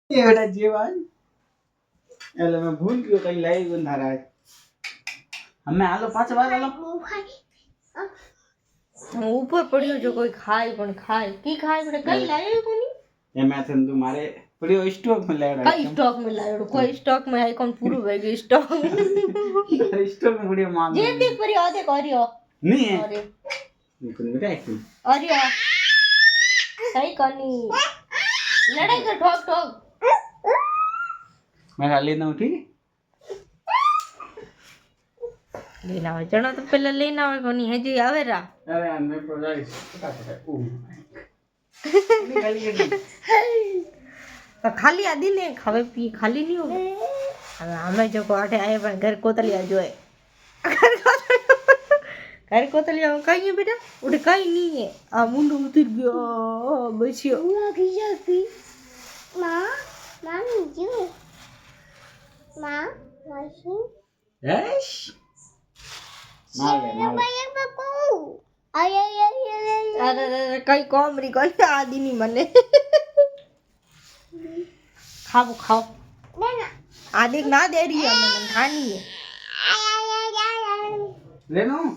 ये बेटा जीवन એટલે મેં ભૂલ ગયો કઈ લાવી ગયો તારા અમે હાલો પાછો હાલો ऊपर पड़ियो जो कोई खाए पण खाए की खाए बड़े कई लायो कोनी એ મેથન તું मारे पड़ियो स्टॉक में लायो कई स्टॉक में लायो कोई स्टॉक में है कौन पूरो हो गयो स्टॉक स्टॉक में पड़ियो मांग जे देख परियो आधे करियो नहीं है अरे निकल बेटा एक अरे सही कनी लड़ाई कर ठोक ठोक मैं खा लेना हूं ठीक है लेना आवे चलो तो पहले लेना आवे कोनी हजी आवे रा अरे यार मैं प्रोजेक्ट फटाफट ओ निकाल के तो खाली आदि ने खावे पी खाली नहीं हो હવે અમે જો કોઠે આયા પણ ઘર કોતલિયા જોય ઘર કોતલિયા કઈ બેટા ઉડે કઈ નહીં હે આ મુંડો ઉતરી ગયો બસ્યો Ma, Mommy, you. Ma, washing. Yes मार ले Ay, ay, ay, ay, ay. અરે અરે કઈ કોમરી કોને આદિ ની મને ખાઓ ખાઓ Nana. आदि ना दे रही है मैं खानी है Ay, ay, ay, ay, ay. लेना हूं